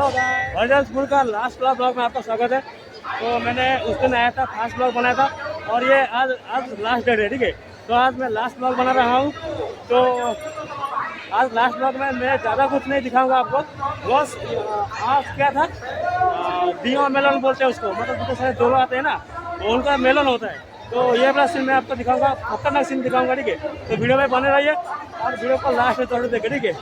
World school का last blog में आपका स्वागत है। तो मैंने उस दिन आया था, फास्ट ब्लॉग बनाया था और ये आज लास्ट डेट है, ठीक है। तो आज मैं लास्ट ब्लॉग बना रहा हूँ। तो आज लास्ट ब्लॉग में मैं ज़्यादा कुछ नहीं दिखाऊंगा आपको। बस आज क्या था, दियो मेलन बोलते हैं उसको, मतलब जितने सारे जोड़ो आते हैं ना, तो उनका मेलन होता है। तो ये वाला सीन मैं आपको दिखाऊंगा, खतरनाक सीन दिखाऊंगा, ठीक है। तो वीडियो में बने रहिए और वीडियो को लास्ट में जरूर देखें, ठीक है।